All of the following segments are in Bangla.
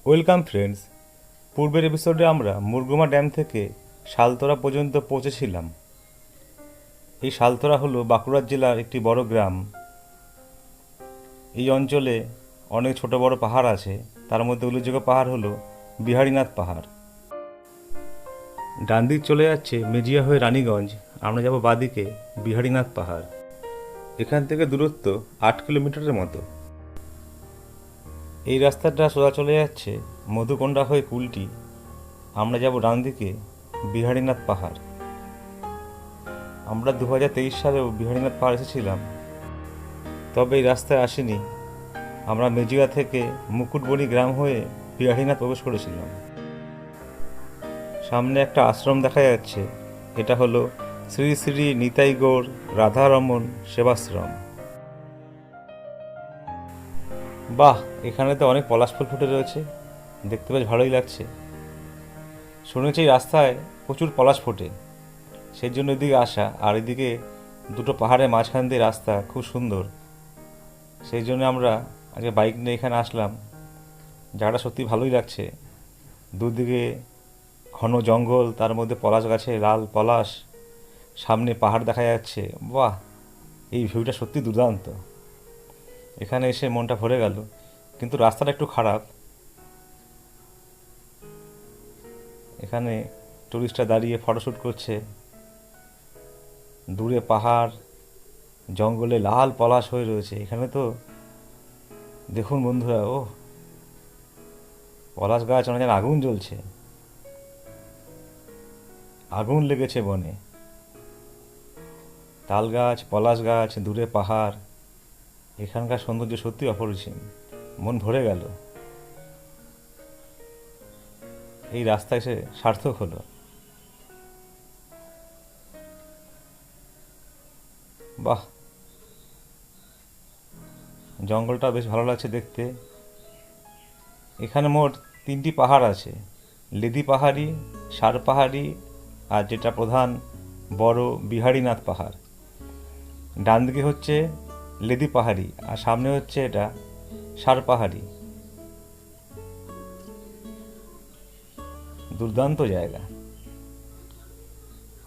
Welcome friends. পূর্বের এপিসোডে আমরা মুরগুমা ড্যাম থেকে শালতোরা পর্যন্ত পৌঁছেছিলাম। এই শালতোরা হলো বাঁকুড়া জেলার একটি বড় গ্রাম। এই অঞ্চলে অনেক ছোট বড় পাহাড় আছে, তার মধ্যে উল্লেখযোগ্য পাহাড় হলো বিহারীনাথ পাহাড়। ডান দিক চলে যাচ্ছে মেজিয়া হয়ে রানীগঞ্জ, আমরা যাব বাঁদিকে বিহারীনাথ পাহাড়। এখান থেকে দূরত্ব 8 কিলোমিটারের মতো। এই রাস্তাটা সোজা চলে যাচ্ছে মধুকোন্ডা হয়ে কুলটি, আমরা যাব ডান দিকে বিহারীনাথ পাহাড়। আমরা 2023 সালেও বিহারীনাথ পাহাড় এসেছিলাম, তবে এই রাস্তায় আসিনি। আমরা মেজিয়া থেকে মুকুটবনি গ্রাম হয়ে বিহারীনাথ প্রবেশ করেছিলাম। সামনে একটা আশ্রম দেখা যাচ্ছে, এটা হলো শ্রী শ্রী নিতাই গৌর রাধারমন সেবাশ্রম। বাহ, এখানে তো অনেক পলাশ ফুল ফুটে রয়েছে, দেখতে বেশ ভালোই লাগছে। শুনেছি এই রাস্তায় প্রচুর পলাশ ফোটে, সেই জন্য এদিকে আসা। আর এদিকে দুটো পাহাড়ের মাঝখান দিয়ে রাস্তা খুব সুন্দর, সেই জন্য আমরা আজকে বাইক নিয়ে এখানে আসলাম। জায়গাটা সত্যি ভালোই লাগছে। দুদিকে ঘন জঙ্গল, তার মধ্যে পলাশ গাছে লাল পলাশ, সামনে পাহাড় দেখা যাচ্ছে। বাহ, এই ভিউটা সত্যি দুর্দান্ত। এখানে এসে মনটা ভরে গেল, কিন্তু রাস্তাটা একটু খারাপ। এখানে টুরিস্টরা দাঁড়িয়ে ফটোশ্যুট করছে। দূরে পাহাড়, জঙ্গলে লাল পলাশ হয়ে রয়েছে। এখানে তো দেখুন বন্ধুরা, ও পলাশ গাছ অনেক যেন আগুন জ্বলছে, আগুন লেগেছে বনে। তাল গাছ, পলাশ গাছ, দূরে পাহাড়, এখানকার সৌন্দর্য সত্যি অপরিসীম, মন ভরে গেল। এই রাস্তা এসে সার্থক হলো। বাহ, জঙ্গলটা বেশ ভালো লাগছে দেখতে। এখানে মোট 3টি পাহাড় আছে, লেদি পাহাড়ি, সার পাহাড়ি, আর যেটা প্রধান বড় বিহারীনাথ পাহাড়। ডান দিকে হচ্ছে লেদি পাহাড়ি, আর সামনে হচ্ছে এটা সার পাহাড়ি। দুর্দান্ত জায়গা,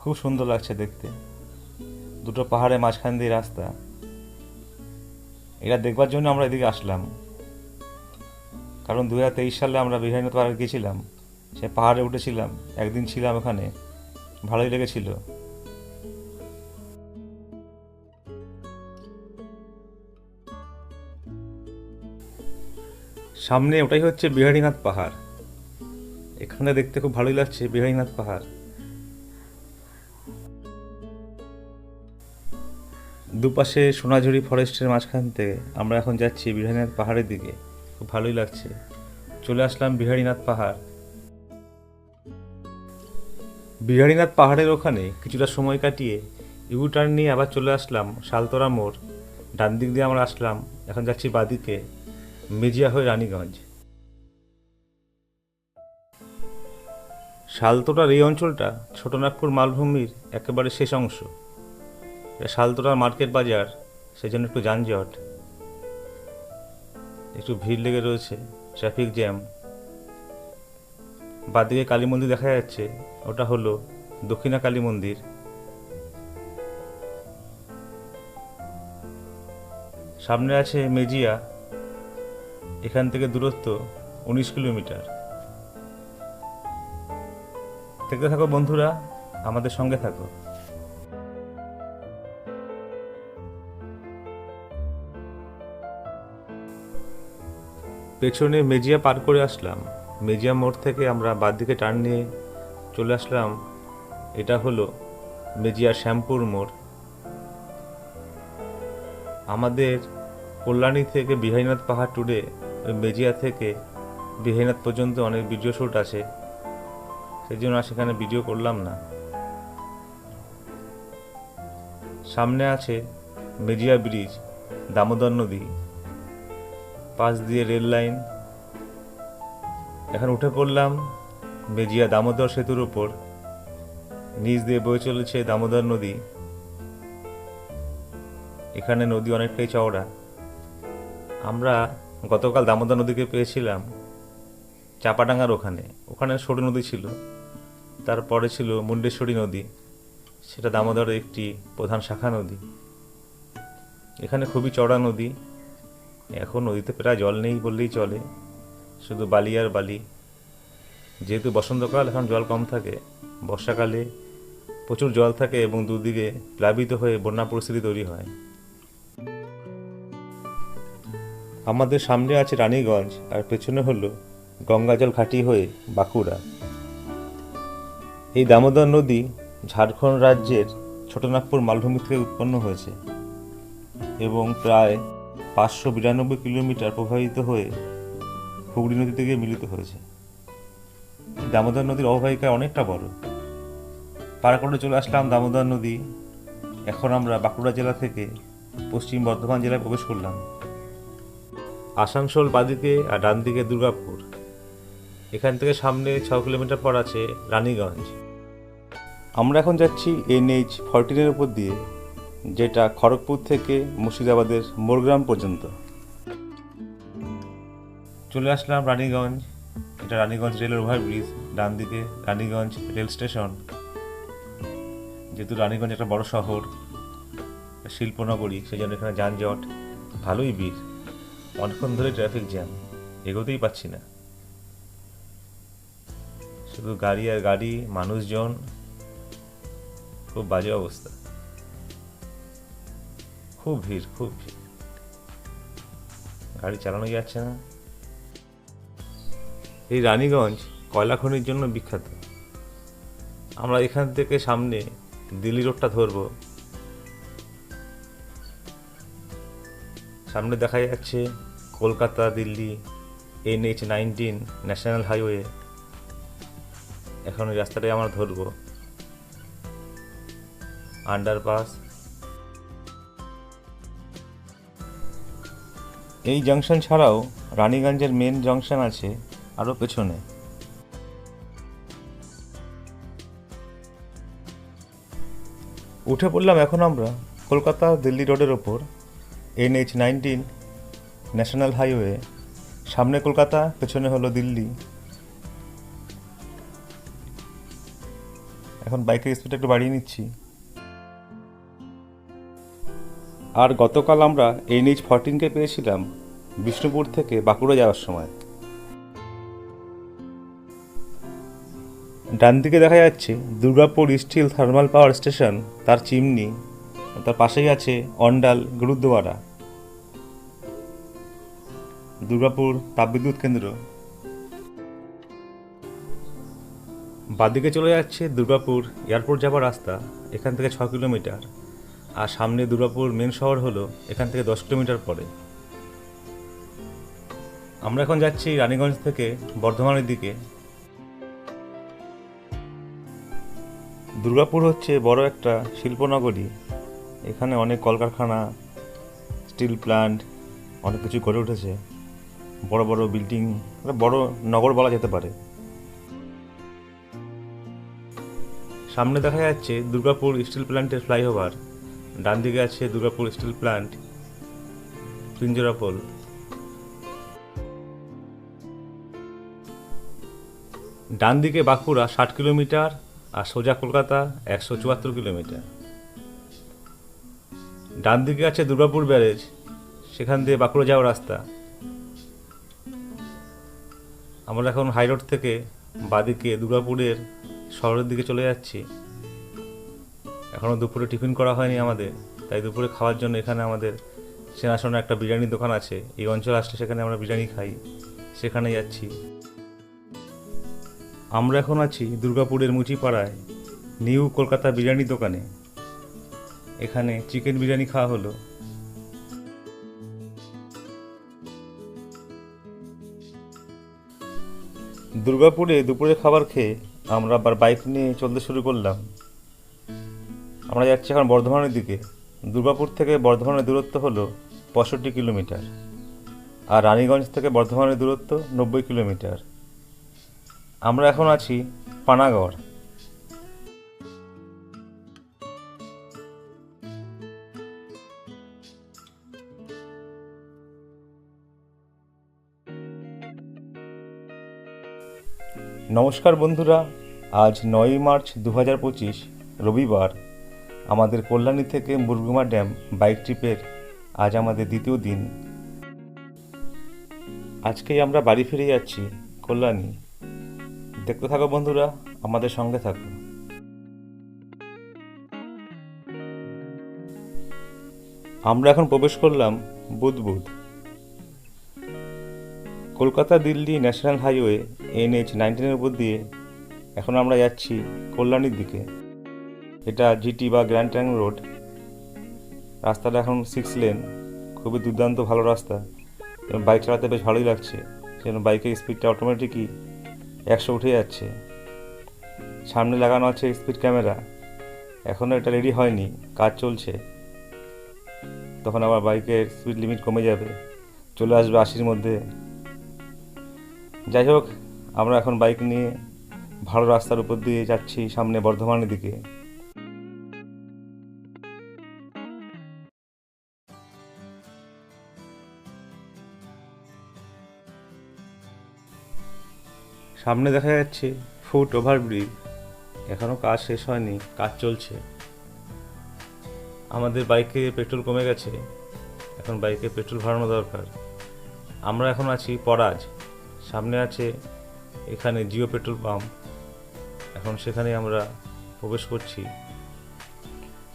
খুব সুন্দর লাগছে দেখতে। দুটো পাহাড়ের মাঝখান দিয়ে রাস্তা, এটা দেখবার জন্য আমরা এদিকে আসলাম। কারণ 2023 সালে আমরা বিহারীনাথ পাহাড়ে গিয়েছিলাম, সে পাহাড়ে উঠেছিলাম, একদিন ছিলাম ওখানে, ভালোই লেগেছিল। সামনে ওটাই হচ্ছে বিহারীনাথ পাহাড়। এখানে দেখতে খুব ভালোই লাগছে বিহারীনাথ পাহাড়। দুপাশে সোনাঝুরি ফরেস্টের মাঝখান থেকে আমরা এখন যাচ্ছি বিহারীনাথ পাহাড়ের দিকে, খুব ভালোই লাগছে। চলে আসলাম বিহারীনাথ পাহাড়। বিহারীনাথ পাহাড়ের ওখানে কিছুটা সময় কাটিয়ে ইউ টার্ন নিয়ে আবার চলে আসলাম শালতোরা মোড়। ডান দিক দিয়ে আমরা আসলাম, এখন যাচ্ছি বাদিকে মেজিয়া হয়ে রানীগঞ্জ। শালতোরার এই অঞ্চলটা ছোটনাগপুর মালভূমির একেবারে শেষ অংশ। এটা শালতোরার মার্কেট বাজার, সেই জন্য একটু যানজট, একটু ভিড় লেগে রয়েছে, ট্রাফিক জ্যাম। বাদিকে কালী মন্দির দেখা যাচ্ছে, ওটা হলো দক্ষিণা কালী মন্দির। সামনে আছে মেজিয়া, এখান থেকে দূরত্ব 19 কিলোমিটার। দেখতে থাকো বন্ধুরা, আমাদের সঙ্গে থাকো। পেছনে মেজিয়া পার করে আসলাম। মেজিয়া মোড় থেকে আমরা বাঁদিকে টার্ন নিয়ে চলে আসলাম, এটা হলো মেজিয়া শ্যামপুর মোড়। আমাদের কল্যাণী থেকে বিহারীনাথ পাহাড় ট্যুরে ওই মেজিয়া থেকে বিহারীনাথ পর্যন্ত অনেক ভিডিও শ্যুট আছে, সেই জন্য সেখানে ভিডিও করলাম না। সামনে আছে মেজিয়া ব্রিজ, দামোদর নদী, পাশ দিয়ে রেল লাইন। এখন উঠে পড়লাম মেজিয়া দামোদর সেতুর উপর, নিচ দিয়ে বয়ে চলেছে দামোদর নদী। এখানে নদী অনেকটাই চওড়া। আমরা গতকাল দামোদর নদীকে পেয়েছিলাম, চাপাডাঙ্গার ওখানে ওখানে সরু নদী ছিল, তারপরে ছিল মুন্ডেশ্বরী নদী, সেটা দামোদরের একটি প্রধান শাখা নদী। এখানে খুবই চড়া নদী, এখন নদীতে প্রায় জল নেই বললেই চলে, শুধু বালি আর বালি। যেহেতু বসন্তকাল এখন জল কম থাকে, বর্ষাকালে প্রচুর জল থাকে এবং দুদিকে প্লাবিত হয়ে বন্যা পরিস্থিতি তৈরি হয়। আমাদের সামনে আছে রানীগঞ্জ আর পেছনে হলো গঙ্গাজল ঘাটি হয়ে বাঁকুড়া। এই দামোদর নদী ঝাড়খণ্ড রাজ্যের ছোটনাগপুর মালভূমি থেকে উৎপন্ন হয়েছে এবং প্রায় 592 কিলোমিটার প্রবাহিত হয়ে হুগলি নদীতে গিয়ে মিলিত হয়েছে। দামোদর নদীর অববাহিকা অনেকটা বড়। পার করে চলে আসলাম দামোদর নদী। এখন আমরা বাঁকুড়া জেলা থেকে পশ্চিম বর্ধমান জেলায় প্রবেশ করলাম। আসানসোল বাদিকে আর ডান দিকে দুর্গাপুর। এখান থেকে সামনে 6 কিলোমিটার পর আছে রানীগঞ্জ। আমরা এখন যাচ্ছি NH-14 উপর দিয়ে, যেটা খড়গপুর থেকে মুর্শিদাবাদের মোরগ্রাম পর্যন্ত। চলে আসলাম রানীগঞ্জ। এটা রানীগঞ্জ রেল ওভারব্রিজ, ডান দিকে রানীগঞ্জ রেল স্টেশন। যেহেতু রানীগঞ্জ একটা বড় শহর, শিল্পনগরী, সেই জন্য এখানে যানজট, ভালোই ভিড়, অনেকক্ষণ ধরে ট্রাফিক জ্যাম, এগোতেই পাচ্ছি না, শুধু গাড়ি আর গাড়ি, মানুষজন, খুব বাজে অবস্থা, খুব ভিড়, গাড়ি চালানোই যাচ্ছে না। এই রানীগঞ্জ কয়লা খনির জন্য বিখ্যাত। আমরা এখান থেকে সামনে দিল্লি রোডটা ধরবো। সামনে দেখা যাচ্ছে Kolkata Delhi NH-19 national highway. এখন ওই রাস্তাটাই আমরা ধরবো, আন্ডারপাস। এই জাংশন ছাড়াও রানীগঞ্জের মেন জাংশন আছে আরও পেছনে। উঠে পড়লাম এখন আমরা কলকাতা দিল্লি রোডের ওপর, NH-19 ন্যাশনাল হাইওয়ে। সামনে কলকাতা, পেছনে হলো দিল্লি। এখন বাইকের স্পিড একটু বাড়িয়ে নিচ্ছি। আর গতকাল আমরা NH-14কে পেয়েছিলাম বিষ্ণুপুর থেকে বাঁকুড়া যাওয়ার সময়। ডান দিকে দেখা যাচ্ছে Durgapur steel thermal power station, তার চিমনি, তার পাশেই আছে অন্ডাল গুরুদ্বারা, দুর্গাপুর তাপবিদ্যুৎ কেন্দ্র। বাদিকে চলে যাচ্ছে দুর্গাপুর এয়ারপোর্ট যাওয়ার রাস্তা, এখান থেকে 6 কিলোমিটার। আর সামনে দুর্গাপুর মেন শহর হলো এখান থেকে 10 কিলোমিটার পরে। আমরা এখন যাচ্ছি রানীগঞ্জ থেকে বর্ধমানের দিকে। দুর্গাপুর হচ্ছে বড় একটা শিল্পনগরী। এখানে অনেক কলকারখানা, স্টিল প্ল্যান্ট, অনেক কিছু গড়ে উঠেছে, বড় বড় বিল্ডিং, বড় নগর বলা যেতে পারে। সামনে দেখা যাচ্ছে দুর্গাপুর স্টিল প্ল্যান্টের ফ্লাইওভার, ডান দিকে আছে দুর্গাপুর স্টিল প্ল্যান্ট, পিঞ্জরাপোল। ডান দিকে বাঁকুড়া 60 কিলোমিটার আর সোজা কলকাতা 174 কিলোমিটার। ডান দিকে আছে দুর্গাপুর ব্যারেজ, সেখান দিয়ে বাঁকুড়া যাওয়ার রাস্তা। আমরা এখন হাইরোড থেকে বাদিকে দুর্গাপুরের শহরের দিকে চলে যাচ্ছি। এখনও দুপুরে টিফিন করা হয়নি আমাদের, তাই দুপুরে খাওয়ার জন্য এখানে আমাদের চেনাশোনা একটা বিরিয়ানির দোকান আছে। এই অঞ্চলে আসলে সেখানে আমরা বিরিয়ানি খাই, সেখানে যাচ্ছি। আমরা এখন আছি দুর্গাপুরের মুচিপাড়ায় নিউ কলকাতা বিরিয়ানি দোকানে। এখানে চিকেন বিরিয়ানি খাওয়া হলো। দুর্গাপুরে দুপুরে খাবার খেয়ে আমরা আবার বাইক নিয়ে চলতে শুরু করলাম। আমরা যাচ্ছি এখন বর্ধমানের দিকে। দুর্গাপুর থেকে বর্ধমানের দূরত্ব হলো 65 কিলোমিটার আর রানীগঞ্জ থেকে বর্ধমানের দূরত্ব 90 কিলোমিটার। আমরা এখন আছি পানাগড়। নমস্কার বন্ধুরা, আজ 9ই মার্চ 2025 রবিবার। আমাদের কল্যাণী থেকে মুরগুমা ড্যাম বাইক ট্রিপের আজ আমাদের দ্বিতীয় দিন। আজকেই আমরা বাড়ি ফিরে যাচ্ছি কল্যাণী। দেখতে থাকো বন্ধুরা, আমাদের সঙ্গে থাকো। আমরা এখন প্রবেশ করলাম বুদবুদ। Kolkata Delhi national highway NH-19 উপর দিয়ে এখন আমরা যাচ্ছি কল্যাণীর দিকে। এটা GT বা গ্র্যান্ড ট্যাঙ্ক রোড। রাস্তাটা এখন 6 লেন, খুবই দুর্দান্ত ভালো রাস্তা এবং বাইক চালাতে বেশ ভালোই লাগছে। যেন বাইকের স্পিডটা অটোমেটিকই 100 উঠে যাচ্ছে। সামনে লাগানো আছে স্পিড ক্যামেরা। এখনও এটা রেডি হয়নি, কাজ চলছে। তখন আবার বাইকের স্পিড লিমিট কমে যাবে, চলে আসবে 80-র মধ্যে। যাই হোক, আমরা এখন বাইক নিয়ে ভালো রাস্তার উপর দিয়ে যাচ্ছি সামনে বর্ধমানের দিকে। সামনে দেখা যাচ্ছে ফুট ওভারব্রিজ। এখনও কাজ শেষ হয়নি, কাজ চলছে। আমাদের বাইকে পেট্রোল কমে গেছে, এখন বাইকে পেট্রোল ভরানো দরকার। আমরা এখন আছি পরাজ। সামনে আছে এখানে জিও পেট্রোল পাম্প। এখন সেখানে আমরা প্রবেশ করছি।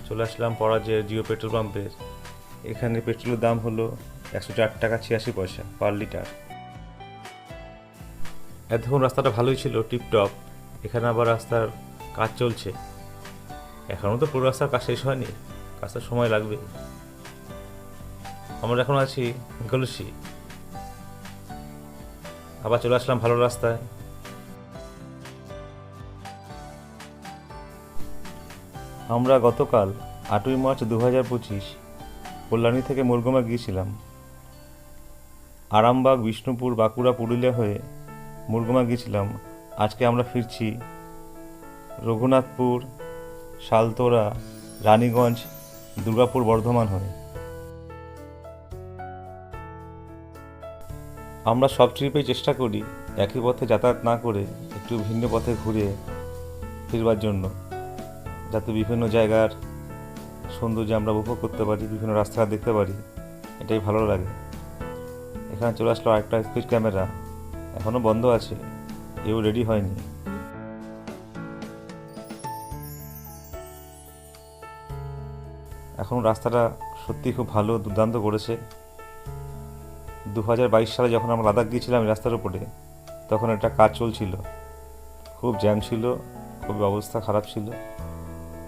চলে আসলাম পরাজের জিও পেট্রোল পাম্পের। এখানে পেট্রোলের দাম হলো 104 টাকা 86 পয়সা পার লিটার। এতক্ষণ রাস্তাটা ভালোই ছিল, টিপটপ। এখানে আবার রাস্তার কাজ চলছে। এখনও তো পুরো রাস্তার কাজ শেষ হয়নি, কাজটার সময় লাগবে। আমরা এখন আছি গলসি। আবার চলে আসলাম ভালো রাস্তায়। আমরা গতকাল 8ই মার্চ 2025 কল্যাণী থেকে মুরগুমা গিয়েছিলাম। আরামবাগ, বিষ্ণুপুর, বাঁকুড়া, পুরুলিয়া হয়ে মুরগুমা গিয়েছিলাম। আজকে আমরা ফিরছি রঘুনাথপুর, শালতোরা, রানীগঞ্জ, দুর্গাপুর, বর্ধমান হয়ে। আমরা সব ট্রিপেই চেষ্টা করি একই পথে যাতায়াত না করে একটু ভিন্ন পথে ঘুরে ফিরবার জন্য, যাতে বিভিন্ন জায়গার সৌন্দর্য আমরা উপভোগ করতে পারি, বিভিন্ন রাস্তাঘাট দেখতে পারি। এটাই ভালো লাগে। এখানে চলে আসলো আরেকটা স্পিড ক্যামেরা, এখনও বন্ধ আছে, এও রেডি হয়নি। এখন রাস্তাটা সত্যি খুব ভালো, দুর্দান্ত করেছে। 2022 সালে যখন আমরা লাদাখ গিয়েছিলাম এই রাস্তার উপরে, তখন একটা কাজ চলছিল, খুব জ্যাম ছিল, খুব অবস্থা খারাপ ছিল।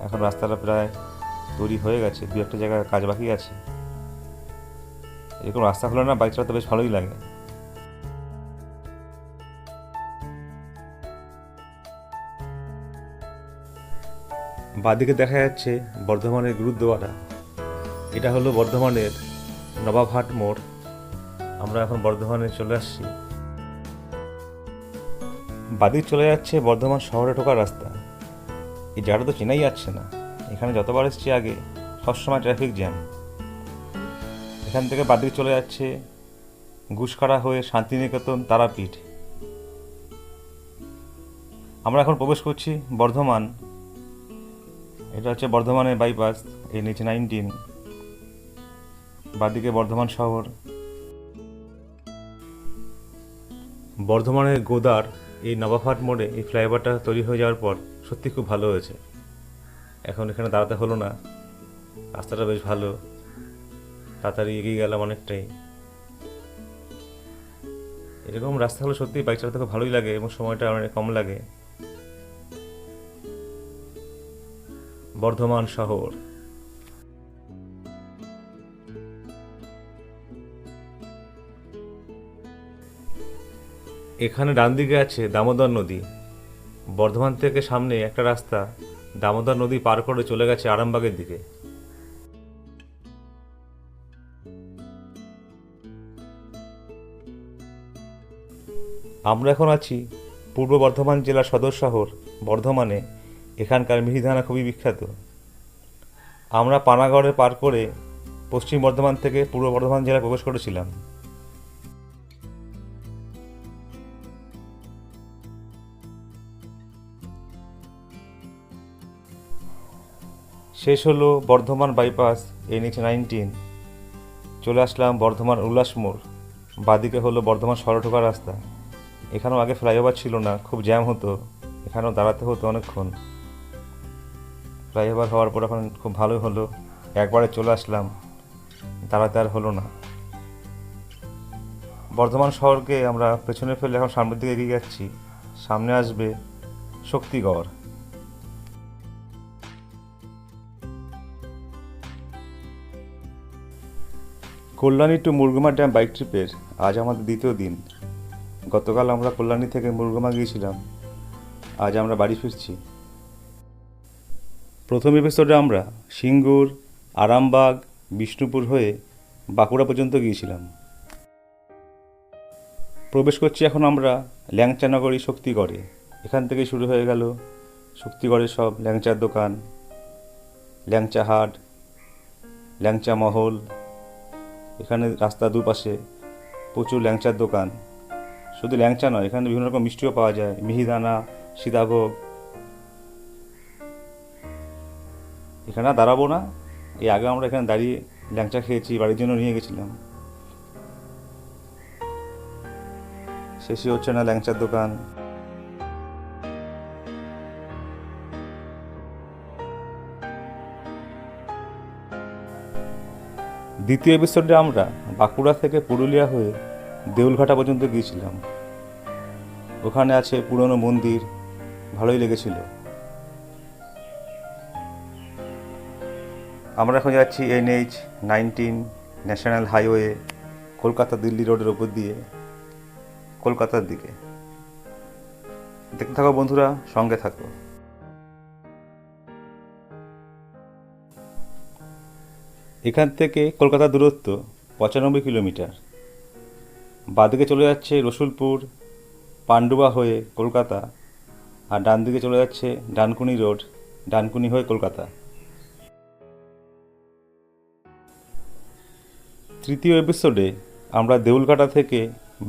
এখন রাস্তাটা প্রায় তৈরি হয়ে গেছে, দু একটা জায়গায় কাজ বাকি আছে। এরকম রাস্তা হলে না বাইক চালাতে বেশ ভালোই লাগে। বাঁদিকে দেখা যাচ্ছে বর্ধমানের গুরুদ্বারা। এটা হলো বর্ধমানের নবাবহাট মোড়। আমরা এখন বর্ধমানে চলে আসছি। বাদিক চলে যাচ্ছে বর্ধমান শহরে ঢোকার রাস্তা। এই জায়গাটা তো চেনাই যাচ্ছে না। এখানে যতবার এসেছি আগে, সবসময় ট্রাফিক জ্যাম। এখান থেকে বাদিক চলে যাচ্ছে ঘুষখাড়া হয়ে শান্তিনিকেতন, তারাপীঠ। আমরা এখন প্রবেশ করছি বর্ধমান। এটা হচ্ছে বর্ধমানের বাইপাস, NH-19। বাদিকে বর্ধমান শহর। বর্ধমানের গোদার এই নবাবহাট মোড়ে এই ফ্লাইওভারটা তৈরি হয়ে যাওয়ার পর সত্যি খুব ভালো হয়েছে। এখন এখানে দাঁড়াতে হলো না, রাস্তাটা বেশ ভালো, তাড়াতাড়ি এগিয়ে গেলাম অনেকটাই। এরকম রাস্তা হলে সত্যি বাইক চালাতে খুব ভালোই লাগে এবং সময়টা অনেক কম লাগে। বর্ধমান শহর। এখানে ডান দিকে আছে দামোদর নদী। বর্ধমান থেকে সামনে একটা রাস্তা দামোদর নদী পার করে চলে গেছে আরামবাগের দিকে। আমরা এখন আছি পূর্ব বর্ধমান জেলার সদর শহর বর্ধমানে। এখানকার মিহিদানা খুবই বিখ্যাত। আমরা পানাগড়ে পার করে পশ্চিম বর্ধমান থেকে পূর্ব বর্ধমান জেলায় প্রবেশ করেছিলাম। শেষ হলো বর্ধমান বাইপাস NH-19। চলে আসলাম বর্ধমান উল্লাস মোড়। বাদিকে হলো বর্ধমান শহরে ঢোকার রাস্তা। এখানেও আগে ফ্লাইওভার ছিল না, খুব জ্যাম হতো, এখানেও দাঁড়াতে হতো অনেকক্ষণ। ফ্লাইওভার হওয়ার পর এখন খুব ভালো হলো, একবারে চলে আসলাম, দাঁড়াতে আর হলো না। বর্ধমান শহরকে আমরা পেছনে ফেলে এখন সামনের দিকে এগিয়ে যাচ্ছি। সামনে আসবে Shaktigarh. Kalyani to Murguma dam bike ট্রিপের আজ আমাদের দ্বিতীয় দিন। গতকাল আমরা কল্যাণী থেকে মুরগুমা গিয়েছিলাম, আজ আমরা বাড়ি ফিরছি। প্রথম এপিসোডে আমরা সিঙ্গুর, আরামবাগ, বিষ্ণুপুর হয়ে বাঁকুড়া পর্যন্ত গিয়েছিলাম। প্রবেশ করছি এখন আমরা ল্যাংচানগরী শক্তিগড়ে। এখান থেকে শুরু হয়ে গেল শক্তিগড়ের সব ল্যাংচার দোকান, ল্যাংচা হাট, ল্যাংচা মহল। এখানে রাস্তার দুপাশে প্রচুর ল্যাংচার দোকান। শুধু ল্যাংচা নয়, এখানে বিভিন্ন রকম মিষ্টিও পাওয়া যায়, মিহিদানা, সীতাভোগ। এখানে দাঁড়াবো না, এই আগে আমরা এখানে দাঁড়িয়ে ল্যাংচা খেয়েছি, বাড়ির জন্য নিয়ে গেছিলাম। শেষই হচ্ছে না ল্যাংচার দোকান। দ্বিতীয় এপিসোডে আমরা বাঁকুড়া থেকে পুরুলিয়া হয়ে দেউলঘাটা পর্যন্ত গিয়েছিলাম। ওখানে আছে পুরনো মন্দির, ভালোই লেগেছিল। আমরা এখন যাচ্ছি NH-19 national highway, Kolkata Delhi রোডের ওপর দিয়ে কলকাতার দিকে। দেখতে থাকো বন্ধুরা, সঙ্গে থাকো। এখান থেকে কলকাতার দূরত্ব 95 কিলোমিটার। বাঁদিকে চলে যাচ্ছে রসুলপুর, পান্ডুয়া হয়ে কলকাতা, আর ডান দিকে চলে যাচ্ছে ডানকুনি রোড, ডানকুনি হয়ে কলকাতা। তৃতীয় এপিসোডে আমরা দেউলঘাটা থেকে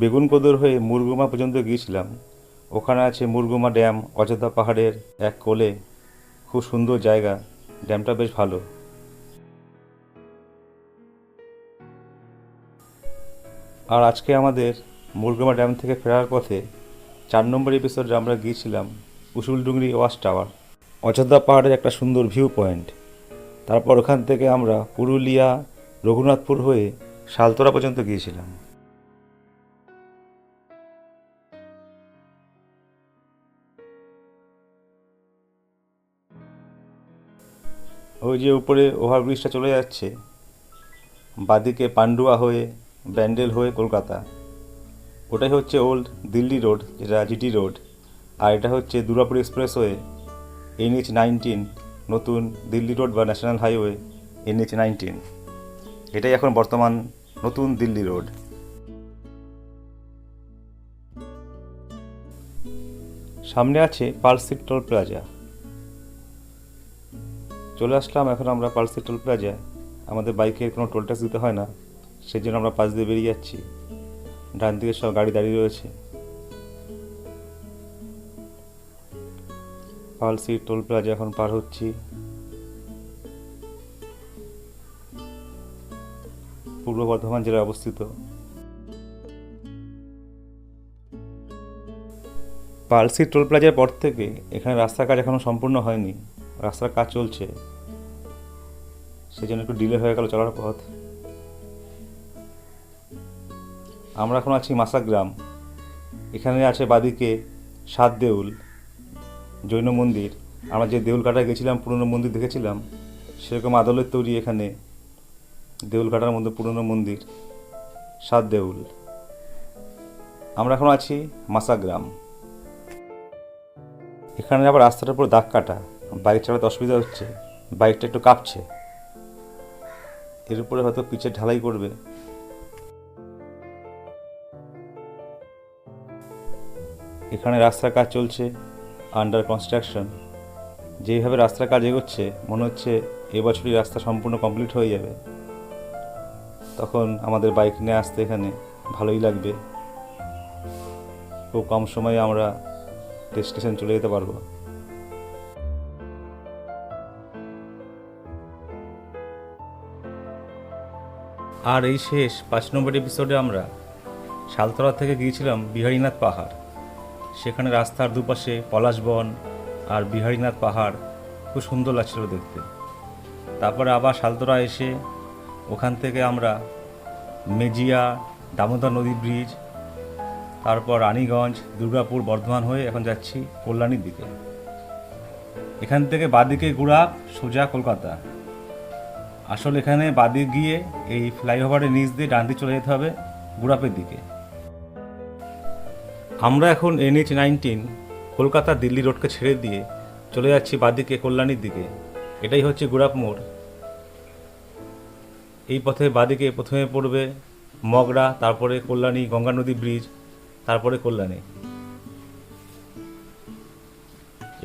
বেগুনকোদর হয়ে মুরগুমা পর্যন্ত গিয়েছিলাম। ওখানে আছে মুরগুমা ড্যাম, অযোধ্যা পাহাড়ের এক কোলে, খুব সুন্দর জায়গা, ড্যামটা বেশ ভালো। আর আজকে আমাদের মুরগুমা ড্যাম থেকে ফেরার পথে 4 নম্বর এপিসোডে আমরা গিয়েছিলাম উসুলডুংরি ওয়াচ টাওয়ার, অযোধ্যা পাহাড়ের একটা সুন্দর ভিউ পয়েন্ট। তারপর ওখান থেকে আমরা পুরুলিয়া, রঘুনাথপুর হয়ে শালতোরা পর্যন্ত গিয়েছিলাম। ওই যে উপরে ওভারব্রিজটা চলে যাচ্ছে, বাদিকে পান্ডুয়া হয়ে ব্যান্ডেল হয়ে কলকাতা, ওটাই হচ্ছে ওল্ড দিল্লি রোড, যেটা GT রোড। আর এটা হচ্ছে দুর্গাপুর এক্সপ্রেসওয়ে NH-19, নতুন দিল্লি রোড বা ন্যাশনাল হাইওয়ে NH-19। এটাই এখন বর্তমান নতুন দিল্লি রোড। সামনে আছে পার্ল স্ট্রিট টোল প্লাজা। চলে আসলাম এখন আমরা পার্ল স্ট্রিট টোল প্লাজায়। আমাদের বাইকের কোনো টোল ট্যাক্স দিতে হয় না, সেই জন্য আমরা পাশ দিয়ে বেরিয়ে যাচ্ছি। ডান দিকে সব গাড়ি দাঁড়িয়ে রয়েছে। পার্ল স্ট্রিট টোল প্লাজা এখন পার হচ্ছি। পূর্ব বর্ধমান জেলায় অবস্থিত। পার্ল স্ট্রিট টোল প্লাজার পর থেকে এখানে রাস্তার কাজ এখনও সম্পূর্ণ হয়নি, রাস্তার কাজ চলছে, সেই জন্য একটু ডিলে হয়ে গেল চলার পথ। আমরা এখন আছি মাসাগ্রাম। এখানে আছে বাদিকে 7 দেউল জৈন মন্দির। আমরা যে দেউলঘাটায় গেছিলাম, পুরনো মন্দির দেখেছিলাম, সেরকম আদলের তৈরি এখানে দেউলঘাটার মধ্যে পুরনো মন্দির 7 দেউল। আমরা এখন আছি মাসাগ্রাম। এখানে আবার রাস্তাটার উপর দাগ কাটা, বাইক চালাতে অসুবিধা হচ্ছে, বাইকটা একটু কাঁপছে। এর উপরে হয়তো পিচের ঢালাই করবে। এখানে রাস্তার কাজ চলছে, আন্ডার কনস্ট্রাকশন। যেইভাবে রাস্তার কাজ এগোচ্ছে মনে হচ্ছে এবছরই রাস্তা সম্পূর্ণ কমপ্লিট হয়ে যাবে। তখন আমাদের বাইক নিয়ে আসতে এখানে ভালোই লাগবে, খুব কম সময়ে আমরা ডেস্টিনেশন চলে যেতে পারবো। আর এই শেষ 5 নম্বর এপিসোডে আমরা শালতলা থেকে গিয়েছিলাম বিহারীনাথ পাহাড়। সেখানে রাস্তার দুপাশে পলাশবন আর বিহারীনাথ পাহাড় খুব সুন্দর লাগছিল দেখতে। তারপরে আবার শালতলা এসে ওখান থেকে আমরা মেজিয়া, দামোদর নদী ব্রিজ, তারপর রানীগঞ্জ, দুর্গাপুর, বর্ধমান হয়ে এখন যাচ্ছি কল্যাণীর দিকে। এখান থেকে বাদিকে ঘোরা সোজা কলকাতা। আসলে এখানে বাদিক গিয়ে এই ফ্লাইওভারের নিচ দিয়ে ডান দিকে চলে যেতে হবে গুড়াপের দিকে। আমরা এখন NH-19 কলকাতা দিল্লি রোডকে ছেড়ে দিয়ে চলে যাচ্ছি বাদিকে কল্যাণীর দিকে। এটাই হচ্ছে গুড়াপ মোড়। এই পথে বাদিকে প্রথমে পড়বে মগরা, তারপরে কল্যাণী, গঙ্গা নদী ব্রিজ, তারপরে কল্যাণী।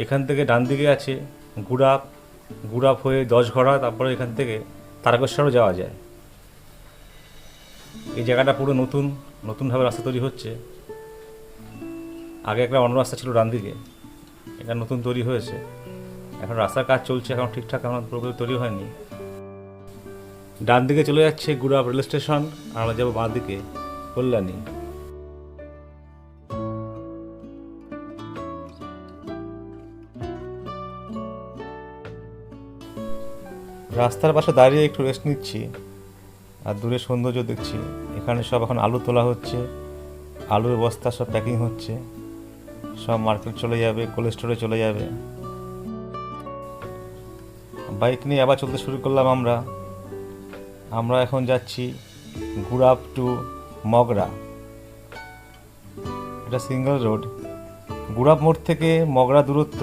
এখান থেকে ডান দিকে আছে গুড়াপ হয়ে 10 ঘোড়া, তারপরে এখান থেকে তারকেশ্বরও যাওয়া যায়। এই জায়গাটা পুরো নতুনভাবে রাস্তা তৈরি হচ্ছে। আগে একটা অন্য রাস্তা ছিল ডান দিকে, এটা নতুন তৈরি হয়েছে। এখন রাস্তার কাজ চলছে, এখন ঠিকঠাক এখন পুরোপুরি তৈরি হয়নি। ডান দিকে চলে যাচ্ছে গুড়াপ রেল স্টেশন, আর আমরা যাবো বাঁ দিকে কল্যাণী। রাস্তার পাশে দাঁড়িয়ে একটু রেস্ট নিচ্ছি আর দূরে সৌন্দর্য দেখছি। এখানে সব এখন আলু তোলা হচ্ছে, আলুর বস্তা সব প্যাকিং হচ্ছে, সব মার্কেট চলে যাবে, কোল্ড স্টোরে চলে যাবে। বাইক নিয়ে আবার চলতে শুরু করলাম। আমরা এখন যাচ্ছি গুড়াপ টু মগরা। এটা সিঙ্গেল রোড। গুড়াপ মোড় থেকে মগরা দূরত্ব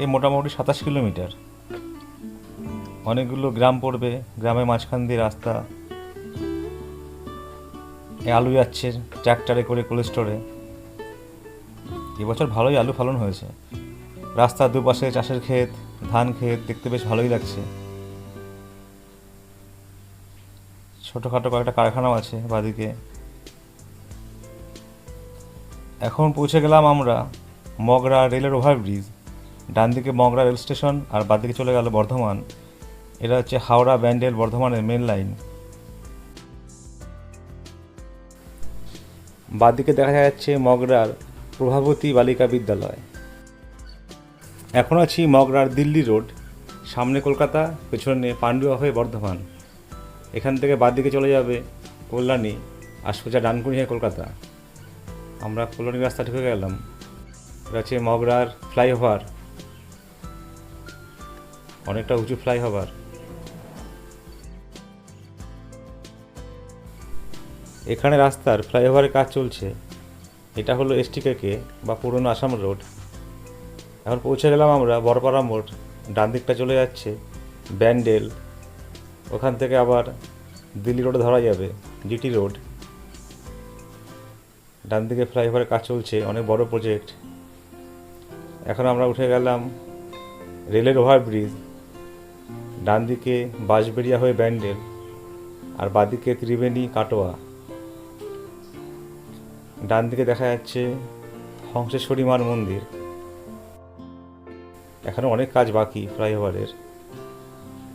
এই মোটামুটি 27 কিলোমিটার। অনেকগুলো গ্রাম পড়বে, গ্রামের মাঝখান দিয়ে রাস্তা। আলু যাচ্ছে ট্র্যাক্টরে করে কোল্ড স্টোরে। এবছর ভালোই আলু ফলন হয়েছে। রাস্তার দুপাশে চাষের ক্ষেত, ধান ক্ষেত, দেখতে বেশ ভালোই লাগছে। ছোটোখাটো কয়েকটা কারখানাও আছে বাদিকে। এখন পৌঁছে গেলাম আমরা মগরা রেলের ওভারব্রিজ। ডান দিকে মগরা রেল স্টেশন আর বাদিকে চলে গেল বর্ধমান। এটা হচ্ছে হাওড়া, ব্যান্ডেল, বর্ধমানের মেন লাইন। বাদিকে দেখা যাচ্ছে মগরার প্রভাবতী বালিকা বিদ্যালয়। এখন আছি মগরার দিল্লি রোড। সামনে কলকাতা, পেছনে পান্ডুয়া হয়ে বর্ধমান। এখান থেকে বাদিকে চলে যাবে কল্যাণী আর সোজা ডানকুনি হয়ে কলকাতা। আমরা কল্যাণী রাস্তা ঢুকে গেলাম। এটা হচ্ছে মগরার ফ্লাইওভার, অনেকটা উঁচু ফ্লাইওভার। এখানে রাস্তার ফ্লাইওভারের কাজ চলছে। এটা হলো STKK বা পুরনো আসাম রোড। এখন পৌঁছে গেলাম আমরা বড়পাড়া মোড়। ডান দিকটা চলে যাচ্ছে ব্যান্ডেল, ওখান থেকে আবার দিল্লি রোডে ধরা যাবে GT রোড। ডান দিকে ফ্লাইওভারের কাজ চলছে, অনেক বড় প্রজেক্ট। এখন আমরা উঠে গেলাম রেলের ওভারব্রিজ। ডান দিকে বাঁশবেড়িয়া হয়ে ব্যান্ডেল আর বাদিকে ত্রিবেণী, কাটোয়া। ডান দিকে দেখা যাচ্ছে হংসেশ্বরী মার মন্দির। এখনও অনেক কাজ বাকি ফ্লাইওভারের,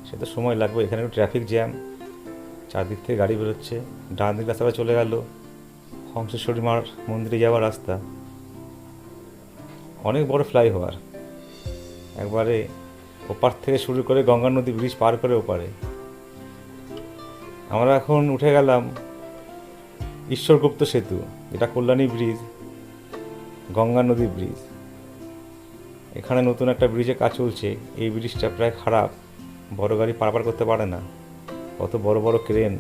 সে তো সময় লাগবে। এখানে একটু ট্রাফিক জ্যাম, চারদিক থেকে গাড়ি বেরোচ্ছে। ডান দিক রাস্তাটা চলে গেল হংসেশ্বরী মার মন্দিরে যাওয়ার রাস্তা। অনেক বড় ফ্লাইওভার, একবারে ওপার থেকে শুরু করে গঙ্গা নদী ব্রিজ পার করে ওপারে। আমরা এখন উঠে গেলাম ঈশ্বরগুপ্ত সেতু, এটা কল্যাণী ব্রিজ, গঙ্গা নদী ব্রিজ। এখানে নতুন একটা ব্রিজে কাজ চলছে। এই ব্রিজটা প্রায় খারাপ, বড় গাড়ি পারাপার করতে পারে না, কত বড় বড় ক্রেন।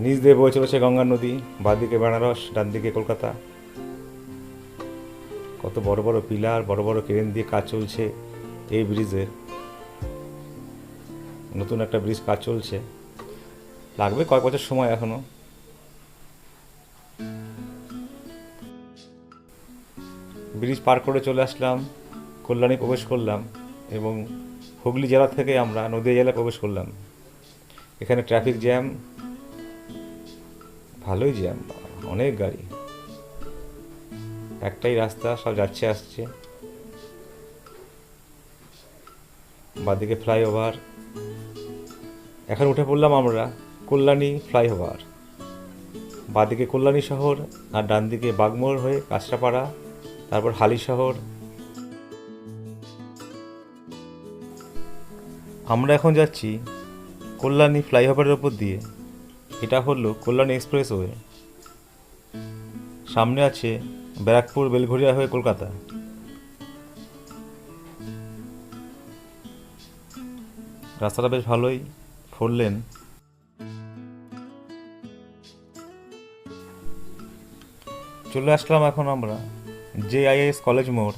নিচ দিয়ে বয়ে চলেছে গঙ্গা নদী। বাঁদিকে বেনারস, ডান দিকে কলকাতা। কত বড় বড় পিলার, বড় বড় ক্রেন দিয়ে কাজ চলছে এই ব্রিজের। নতুন একটা ব্রিজ কাজ চলছে, লাগবে কয়েক বছর সময় এখনো। ব্রিজ পার করে চলে আসলাম, কল্যাণী প্রবেশ করলাম এবং হুগলি জেলা থেকে আমরা নদীয়া জেলায় প্রবেশ করলাম। এখানে ট্রাফিক জ্যাম, ভালোই জ্যাম, অনেক গাড়ি, একটাই রাস্তা, সব যাচ্ছে আসছে। বাদিকে ফ্লাইওভার, এখন উঠে পড়লাম আমরা কল্যাণী ফ্লাইওভার। বাঁদিকে কল্যাণী শহর আর ডান দিকে বাগমোড় হয়ে কাঁচরাপাড়া, তারপর হালি শহর। আমরা এখন যাচ্ছি কল্যাণী ফ্লাইওভারের ওপর দিয়ে। এটা হলো কল্যাণী এক্সপ্রেসওয়ে। সামনে আছে ব্যারাকপুর বেলঘরিয়া হয়ে কলকাতা। রাস্তাটা বেশ ভালোই, 4 লেন। চলে আসলাম এখন আমরা JIS কলেজ মোড়।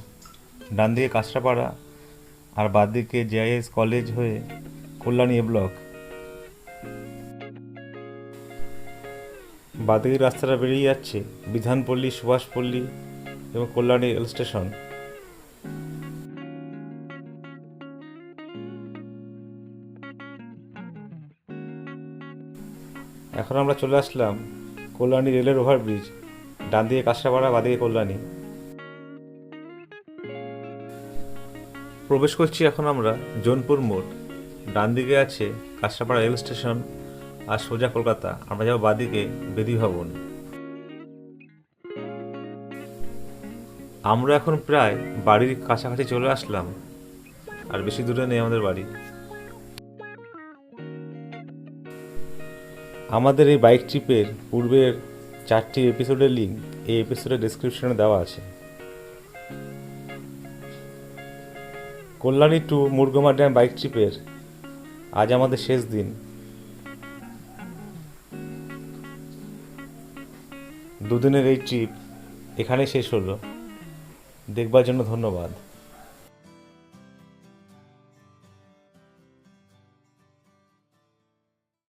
ডান দিকে কাঁচরাপাড়া আর বাঁ দিকে JIS কলেজ হয়ে কল্যাণী এ ব্লক। বাঁদিকে রাস্তাটা বেরিয়ে যাচ্ছে বিধানপল্লী, সুভাষপল্লী এবং কল্যাণী রেল স্টেশন। এখন আমরা চলে আসলাম কল্যাণী রেলের ওভারব্রিজ। ডান দিকে কাঁচরাপাড়া, বাঁ দিকে কল্যাণী। প্রবেশ করছি এখন আমরা জোনপুর মোড়। ডান দিকে আছে কাঁচরাপাড়া রেল স্টেশন আর সোজা কলকাতা। আমরা যাবো বাঁ দিকে বেদি ভবন। আমরা এখন প্রায় বাড়ির কাছাকাছি চলে আসলাম, আর বেশি দূরে নেই আমাদের বাড়ি। আমাদের এই বাইক ট্রিপের পূর্বের 4টি এপিসোডের লিঙ্ক এই এপিসোডের ডেসক্রিপশনে দেওয়া আছে। Kalyani to Murguma dam bike ট্রিপের আজ আমাদের শেষ দিন। দুদিনের এই ট্রিপ এখানেই শেষ হলো। দেখবার জন্য ধন্যবাদ।